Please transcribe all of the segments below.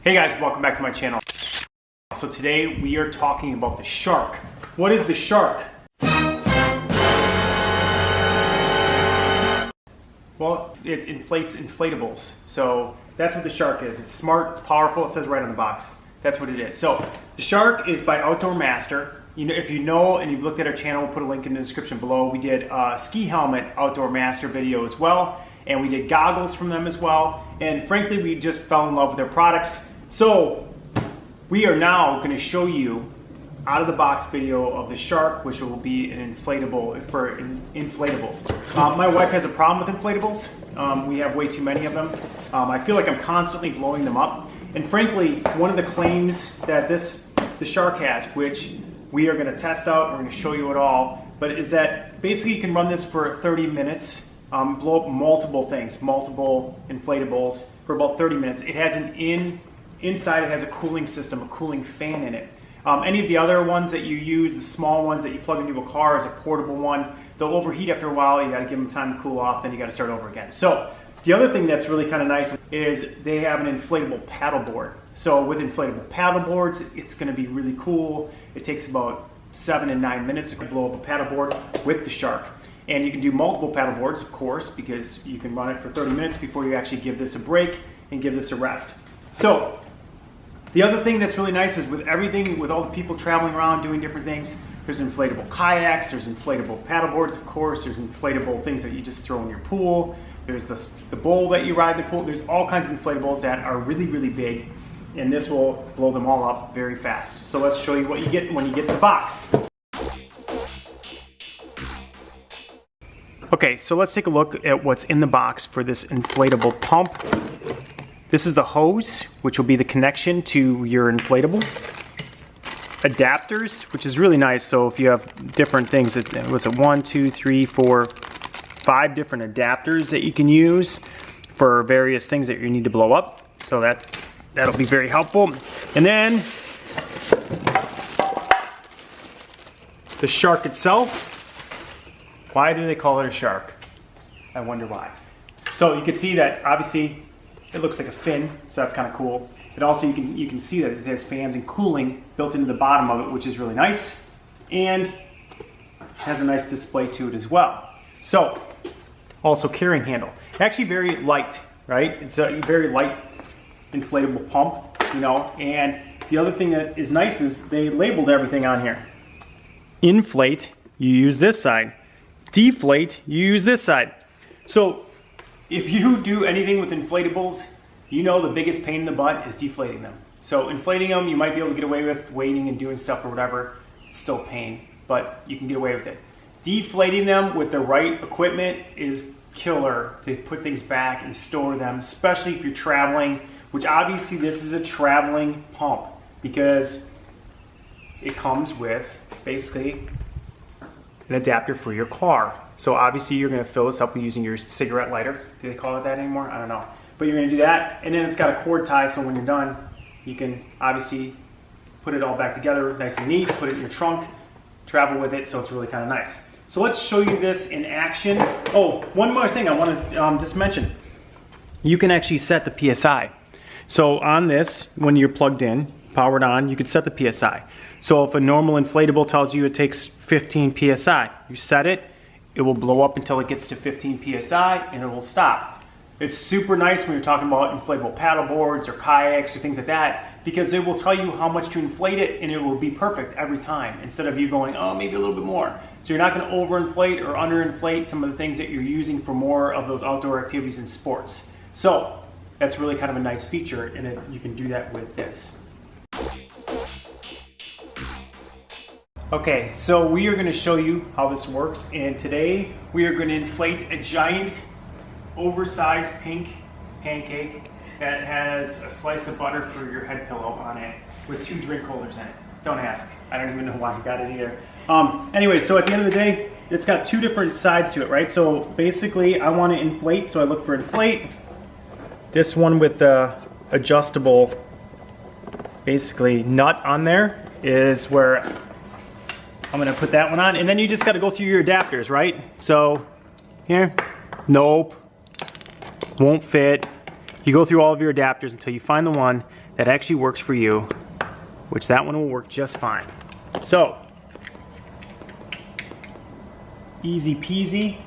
Hey guys, welcome back to my channel. So today we are talking about the shark. What is the shark? Well, it inflates inflatables. So that's what the shark is. It's smart, it's powerful, it says right on the box. That's what it is. So the shark is by OutdoorMaster. You know, if you know and you've looked at our channel, we'll put a link in the description below. We did a ski helmet OutdoorMaster video as well, and we did goggles from them as well. And frankly, we just fell in love with their products. So we are now going to show you out of the box video of the shark, which will be an inflatable for inflatables. My wife has a problem with inflatables. We have way too many of them. I feel like I'm constantly blowing them up. And frankly, one of the claims that the shark has, which we are going to test out, we're going to show you it all, but is that basically you can run this for 30 minutes, blow up multiple things, multiple inflatables for about 30 minutes. It has inside it has a cooling system, a cooling fan in it. Any of the other ones that you use, the small ones that you plug into a car as a portable one, they'll overheat after a while. You got to give them time to cool off, then you got to start over again. So the other thing that's really kind of nice is they have an inflatable paddleboard. So with inflatable paddleboards, it's going to be really cool. It takes about 7 to 9 minutes to blow up a paddleboard with the shark. And you can do multiple paddleboards, of course, because you can run it for 30 minutes before you actually give this a break and give this a rest. So the other thing that's really nice is with everything, with all the people traveling around doing different things, there's inflatable kayaks, there's inflatable paddleboards, of course, there's inflatable things that you just throw in your pool, there's the bowl that you ride in the pool, there's all kinds of inflatables that are really, really big, and this will blow them all up very fast. So let's show you what you get when you get the box. Okay, so let's take a look at what's in the box for this inflatable pump. This is the hose, which will be the connection to your inflatable. Adapters, which is really nice. So if you have different things, it was 1, 2, 3, 4, 5 different adapters that you can use for various things that you need to blow up. So that'll be very helpful. And then the shark itself. Why do they call it a shark? I wonder why. So you can see that obviously it looks like a fin, so that's kind of cool. But also you can see that it has fans and cooling built into the bottom of it, which is really nice. And has a nice display to it as well. So, also carrying handle. Actually very light, right? It's a very light inflatable pump, you know. And the other thing that is nice is they labeled everything on here. Inflate, you use this side. Deflate, you use this side. So if you do anything with inflatables, you know the biggest pain in the butt is deflating them. So inflating them, you might be able to get away with waiting and doing stuff or whatever. It's still pain, but you can get away with it. Deflating them with the right equipment is killer to put things back and store them, especially if you're traveling, which obviously this is a traveling pump because it comes with basically an adapter for your car. So obviously you're going to fill this up using your cigarette lighter. Do they call it that anymore? I don't know. But you're going to do that, and then it's got a cord tie, so when you're done, you can obviously put it all back together nice and neat, put it in your trunk, travel with it, so it's really kind of nice. So let's show you this in action. Oh, one more thing I want to just mention. You can actually set the PSI. So on this, when you're plugged in, powered on, you can set the PSI. So if a normal inflatable tells you it takes 15 PSI, you set it, it will blow up until it gets to 15 PSI and it will stop. It's super nice when you're talking about inflatable paddle boards or kayaks or things like that because it will tell you how much to inflate it and it will be perfect every time instead of you going, oh, maybe a little bit more. So you're not going to overinflate or underinflate some of the things that you're using for more of those outdoor activities and sports. So that's really kind of a nice feature, and you can do that with this. Okay, so we are going to show you how this works, and today we are going to inflate a giant oversized pink pancake that has a slice of butter for your head pillow on it with 2 drink holders in it. Don't ask. I don't even know why I got it either. Anyway, so at the end of the day, it's got 2 different sides to it, right? So basically I want to inflate, so I look for inflate. This one with the adjustable basically nut on there is where I'm going to put that one on, and then you just got to go through your adapters, right? So here, nope, won't fit. You go through all of your adapters until you find the one that actually works for you, which that one will work just fine. So, easy peasy.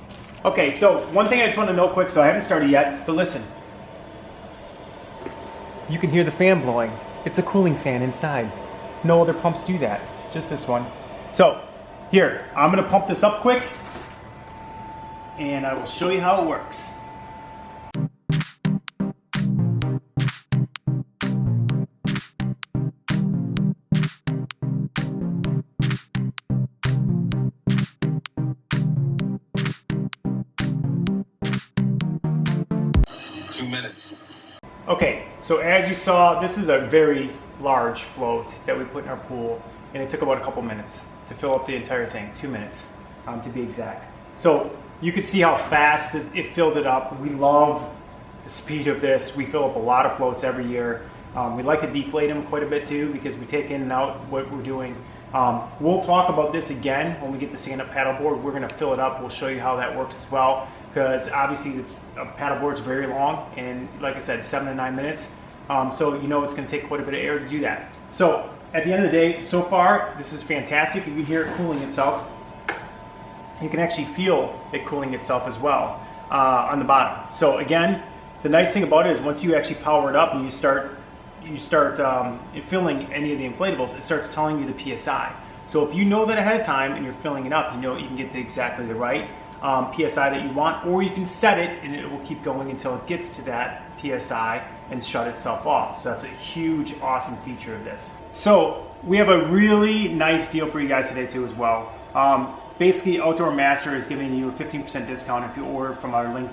Okay, so one thing I just want to note quick, so I haven't started yet, but listen. You can hear the fan blowing. It's a cooling fan inside. No other pumps do that, just this one. So, here, I'm gonna pump this up quick, and I will show you how it works. Okay, so as you saw, this is a very large float that we put in our pool, and it took about a couple minutes to fill up the entire thing, 2 minutes to be exact. So you could see how fast it filled it up. We love the speed of this. We fill up a lot of floats every year. We like to deflate them quite a bit too, because we take in and out what we're doing. We'll talk about this again when we get the stand-up paddleboard. We're going to fill it up. We'll show you how that works as well, because obviously it's a paddleboard's very long, and like I said, 7 to 9 minutes. So you know it's going to take quite a bit of air to do that. So at the end of the day, so far this is fantastic. You can hear it cooling itself. You can actually feel it cooling itself as well on the bottom. So again, the nice thing about it is once you actually power it up and you start filling any of the inflatables, it starts telling you the PSI. So if you know that ahead of time and you're filling it up, you know you can get to exactly the right PSI that you want, or you can set it and it will keep going until it gets to that PSI and shut itself off. So that's a huge, awesome feature of this. So we have a really nice deal for you guys today too as well. Basically, OutdoorMaster is giving you a 15% discount if you order from our link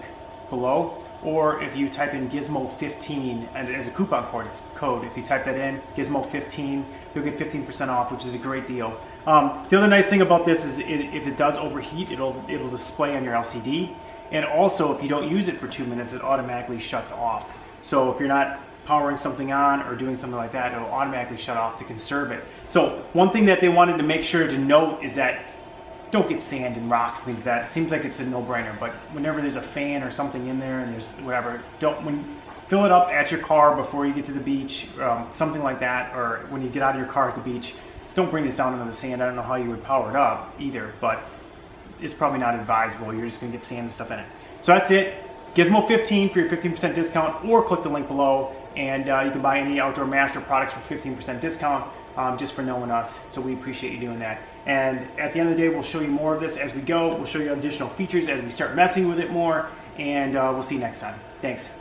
below, or if you type in Gizmo 15 and as a coupon code, if you type that in, Gizmo 15, you'll get 15% off, which is a great deal. The other nice thing about this is if it does overheat, it'll display on your LCD. And also, if you don't use it for 2 minutes, it automatically shuts off. So if you're not powering something on or doing something like that, it'll automatically shut off to conserve it. So one thing that they wanted to make sure to note is that don't get sand and rocks, things like that. It seems like it's a no-brainer, but whenever there's a fan or something in there and there's whatever, fill it up at your car before you get to the beach, something like that, or when you get out of your car at the beach. Don't bring this down into the sand. I don't know how you would power it up either, but it's probably not advisable. You're just gonna get sand and stuff in it. So that's it. Gizmo 15 for your 15% discount, or click the link below, and you can buy any OutdoorMaster products for 15% discount just for knowing us. So we appreciate you doing that. And at the end of the day, we'll show you more of this as we go. We'll show you additional features as we start messing with it more, and we'll see you next time. Thanks.